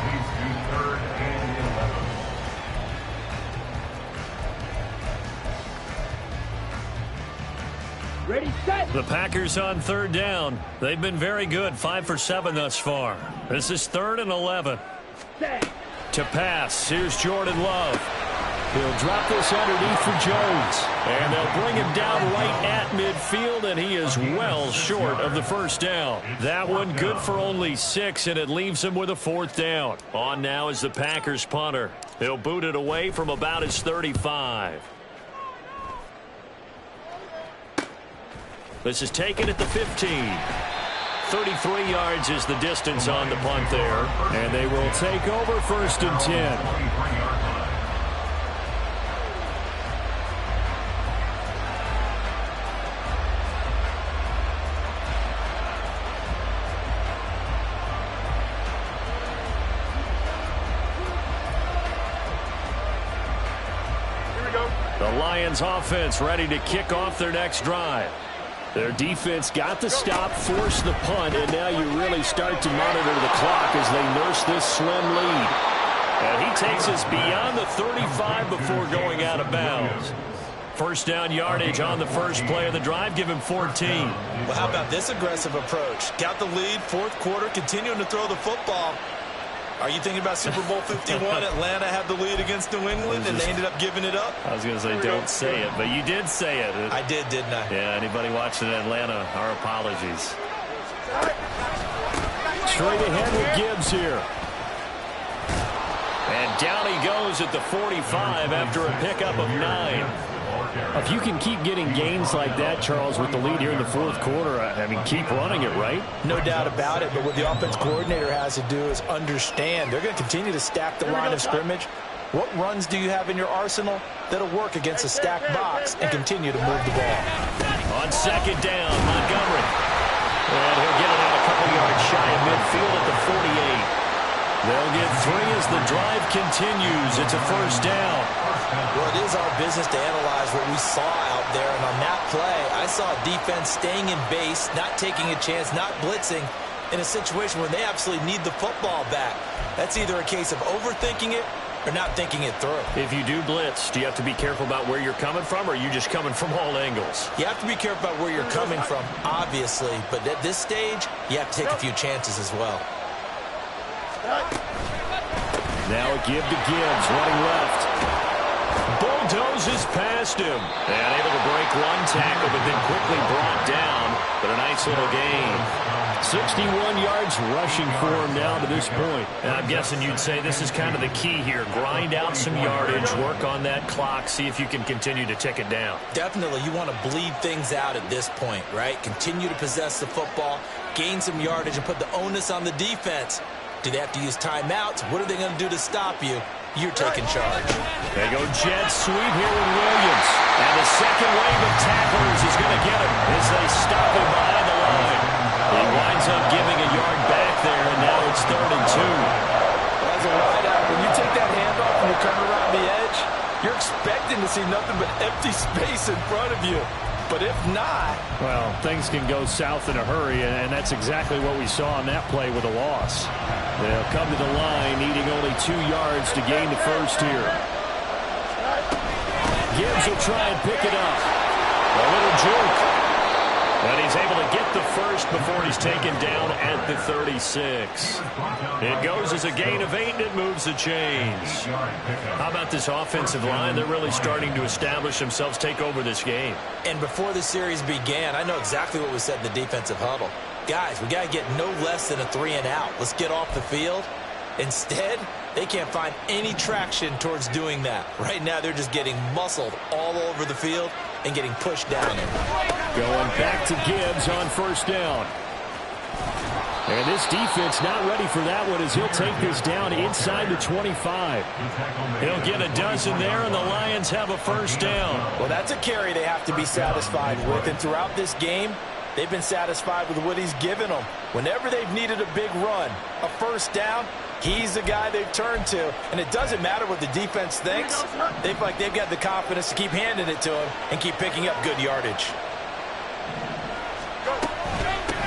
Speaker 6: Leads to 3rd and 11.
Speaker 4: Ready, set.
Speaker 1: The Packers on 3rd down. They've been very good. 5 for 7 thus far. This is 3rd and 11.
Speaker 4: Set.
Speaker 1: To pass, here's Jordan Love.
Speaker 5: He'll drop this underneath for Jones.
Speaker 1: And they'll bring him down right at midfield, and he is well short of the 1st down. That one good for only 6, and it leaves him with a 4th down. On now is the Packers punter. He'll boot it away from about his 35. This is taken at the 15. 33 yards is the distance on the punt there.
Speaker 5: And they will take over 1st and 10.
Speaker 2: Here we go.
Speaker 1: The Lions offense ready to kick off their next drive.
Speaker 5: Their defense got the stop, forced the punt, and now you really start to monitor the clock as they nurse this slim lead.
Speaker 1: And he takes us beyond the 35 before going out of bounds. 1st down yardage on the first play of the drive. Give him 14.
Speaker 7: Well, how about this aggressive approach? Got the lead, 4th quarter, continuing to throw the football. Are you thinking about Super Bowl 51? Atlanta had the lead against New England, and they ended up giving it up?
Speaker 1: I was going to say don't say it, but you did say it.
Speaker 7: I did, didn't I?
Speaker 1: Yeah, anybody watching Atlanta, our apologies.
Speaker 5: Straight ahead with Gibbs here.
Speaker 1: And down he goes at the 45 after a pickup of 9.
Speaker 5: If you can keep getting gains like that, Charles, with the lead here in the 4th quarter, I mean, keep running it, right?
Speaker 7: No doubt about it, but what the offense coordinator has to do is understand they're going to continue to stack the line of scrimmage. What runs do you have in your arsenal that'll work against a stacked box and continue to move the ball?
Speaker 1: On 2nd down, Montgomery. And he'll get it out a couple yards shy of midfield at the 48. They'll get 3 as the drive continues. It's a 1st down.
Speaker 7: Well, it is our business to analyze what we saw out there, and on that play, I saw a defense staying in base, not taking a chance, not blitzing, in a situation where they absolutely need the football back. That's either a case of overthinking it or not thinking it through.
Speaker 1: If you do blitz, do you have to be careful about where you're coming from, or are you just coming from all angles?
Speaker 7: You have to be careful about where you're coming from, obviously, but at this stage, you have to take a few chances as well.
Speaker 5: Now a give to Gibbs, running left.
Speaker 1: Bulldozes past him. And able to break one tackle, but then quickly brought down. But a nice little gain.
Speaker 5: 61 yards rushing for him now to this point.
Speaker 1: And I'm guessing you'd say this is kind of the key here. Grind out some yardage, work on that clock, see if you can continue to tick it down.
Speaker 3: Definitely, you want to bleed things out at this point, right? Continue to possess the football, gain some yardage, and put the onus on the defense. Do they have to use timeouts? What are they going to do to stop you? You're taking charge.
Speaker 1: They go jet sweep here with Williams. And the second wave of tacklers is going to get him as they stop him behind the line. He winds up giving a yard back there, and now it's 3rd and 2.
Speaker 7: As a wideout, when you take that handoff and you come around the edge, you're expecting to see nothing but empty space in front of you. But if not...
Speaker 5: Well, things can go south in a hurry, and that's exactly what we saw on that play with a loss. They'll come to the line, needing only 2 yards to gain the first here. Gibbs will try and pick it up. A little juke. But he's able to get the first before he's taken down at the 36.
Speaker 1: It goes as a gain of 8, and it moves the chains. How about this offensive line? They're really starting to establish themselves, take over this game.
Speaker 3: And before the series began, I know exactly what we said in the defensive huddle. Guys, we got to get no less than a 3-and-out. Let's get off the field. Instead, they can't find any traction towards doing that. Right now, they're just getting muscled all over the field and getting pushed down.
Speaker 5: Going back to Gibbs on first down. And this defense not ready for that one as he'll take this down inside the 25.
Speaker 1: He'll get a dozen there, and the Lions have a first down.
Speaker 7: Well, that's a carry they have to be satisfied with. And throughout this game, they've been satisfied with what he's given them. Whenever they've needed a big run, a first down, he's the guy they've turned to. And it doesn't matter what the defense thinks. They feel like they've got the confidence to keep handing it to him and keep picking up good yardage.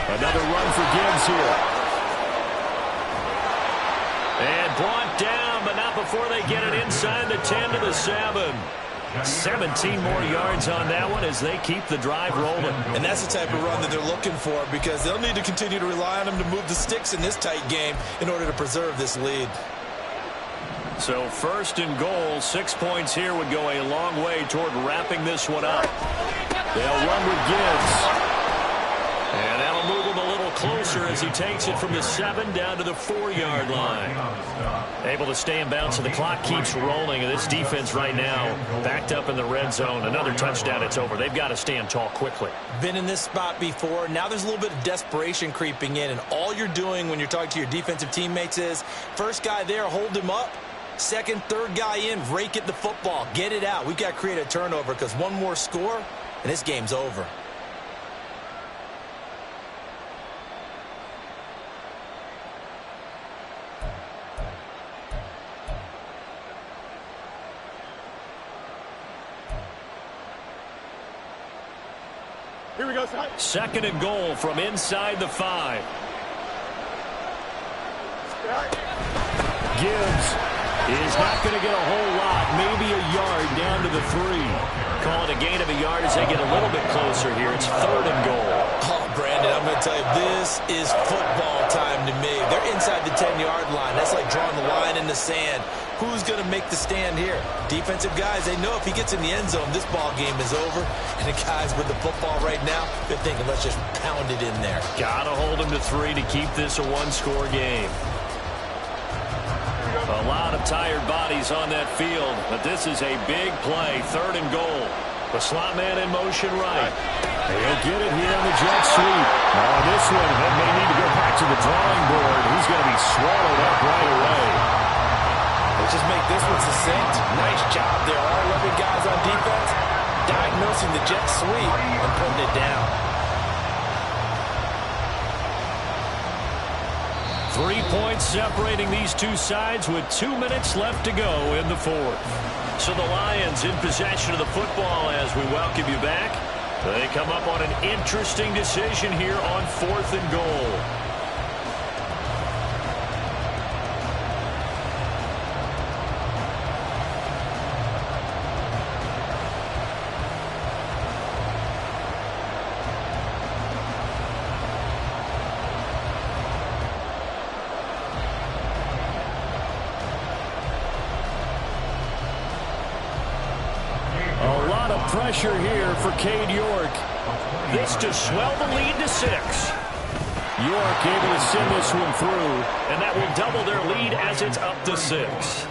Speaker 5: Another run for Gibbs here.
Speaker 1: And brought down, but not before they get it inside the 10 to the 7. 17 more yards on that one as they keep the drive rolling.
Speaker 3: And that's the type of run that they're looking for, because they'll need to continue to rely on him to move the sticks in this tight game in order to preserve this lead.
Speaker 1: So 1st and goal, 6 points here would go a long way toward wrapping this one up.
Speaker 5: They'll run with Gibbs.
Speaker 1: And that'll move him a little closer as he takes it from the 7 down to the 4-yard line. Able to stay in bounds, so the clock keeps rolling. And this defense right now backed up in the red zone. Another touchdown, it's over. They've got to stand tall quickly.
Speaker 3: Been in this spot before. Now there's a little bit of desperation creeping in. And all you're doing when you're talking to your defensive teammates is, first guy there, hold him up. Second, third guy in, rake at the football. Get it out. We've got to create a turnover, because one more score, and this game's over.
Speaker 2: Here we go, son.
Speaker 1: 2nd and goal from inside the 5.
Speaker 5: Gibbs is not going to get a whole lot, maybe a yard down to the 3.
Speaker 1: Call it a gain of a yard as they get a little bit closer here. It's 3rd and goal.
Speaker 3: Oh, Brandon, I'm going to tell you, this is football time to me. They're inside the 10-yard line. That's like drawing the line in the sand. Who's going to make the stand here? Defensive guys, they know if he gets in the end zone, this ball game is over. And the guys with the football right now, they're thinking, let's just pound it in there.
Speaker 1: Got to hold him to 3 to keep this a one-score game. A lot of tired bodies on that field, but this is a big play. 3rd and goal. The slot man in motion right.
Speaker 5: He'll get it here on the jet sweep. Now this one, that may need to go back to the drawing board. He's going to be swallowed up right away.
Speaker 7: Let's just make this one succinct. Nice job there. All 11 guys on defense diagnosing the jet sweep and putting it down.
Speaker 1: 3 points separating these two sides with 2 minutes left to go in the 4th. So the Lions in possession of the football as we welcome you back. They come up on an interesting decision here on 4th and goal.
Speaker 5: lot of pressure here for Cade York.
Speaker 1: This to swell the lead to 6.
Speaker 5: York able to send this one through.
Speaker 1: And that will double their lead as it's up to 6.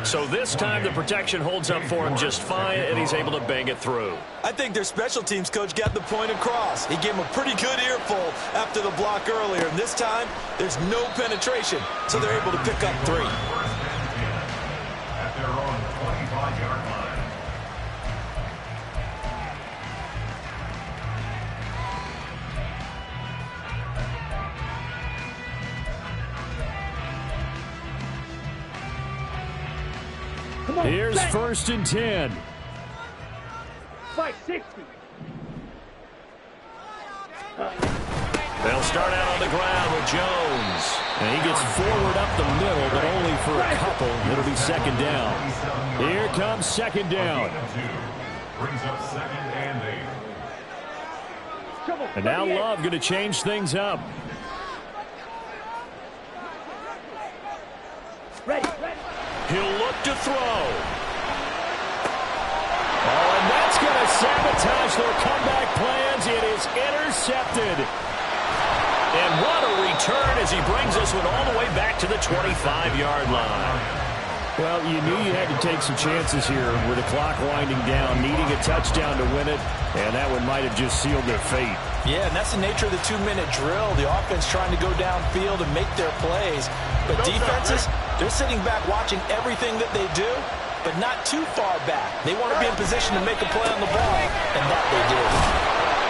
Speaker 1: So this time the protection holds up for him just fine, and he's able to bang it through.
Speaker 7: I think their special teams coach got the point across. He gave him a pretty good earful after the block earlier, and this time there's no penetration, so they're able to pick up 3.
Speaker 6: At their own 25-yard line.
Speaker 4: Come on,
Speaker 5: Here's
Speaker 4: set.
Speaker 5: 1st and 10.
Speaker 4: Fight 60.
Speaker 1: They'll start out on the ground with Jones.
Speaker 5: And he gets forward up the middle, but only for a couple. It'll be 2nd down. Here comes 2nd down.
Speaker 6: Brings up 2nd and 8.
Speaker 4: Come on,
Speaker 5: And now
Speaker 4: 38.
Speaker 5: Love going to change things up.
Speaker 4: Ready.
Speaker 1: He'll look to throw.
Speaker 5: Oh, and that's going to sabotage their comeback plans. It is intercepted.
Speaker 1: And what a return as he brings this one all the way back to the 25-yard line.
Speaker 5: Well, you knew you had to take some chances here with the clock winding down, needing a touchdown to win it, and that one might have just sealed their fate.
Speaker 7: Yeah, and that's the nature of the 2-minute drill. The offense trying to go downfield and make their plays. But defenses, they're sitting back watching everything that they do, but not too far back. They want to be in position to make a play on the ball, and that they do.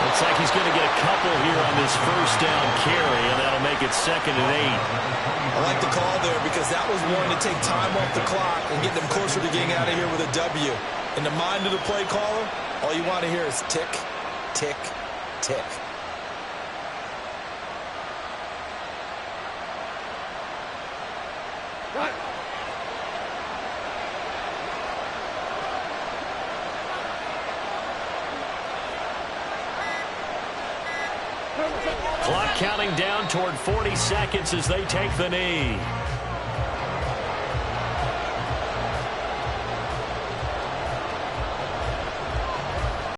Speaker 1: Looks like he's going to get a couple here on this 1st down carry, and that'll make it 2nd and 8.
Speaker 7: I like the call there because that was one to take time off the clock and get them closer to getting out of here with a W. In the mind of the play caller, all you want to hear is tick, tick, tick.
Speaker 1: Clock counting down toward 40 seconds as they take the knee.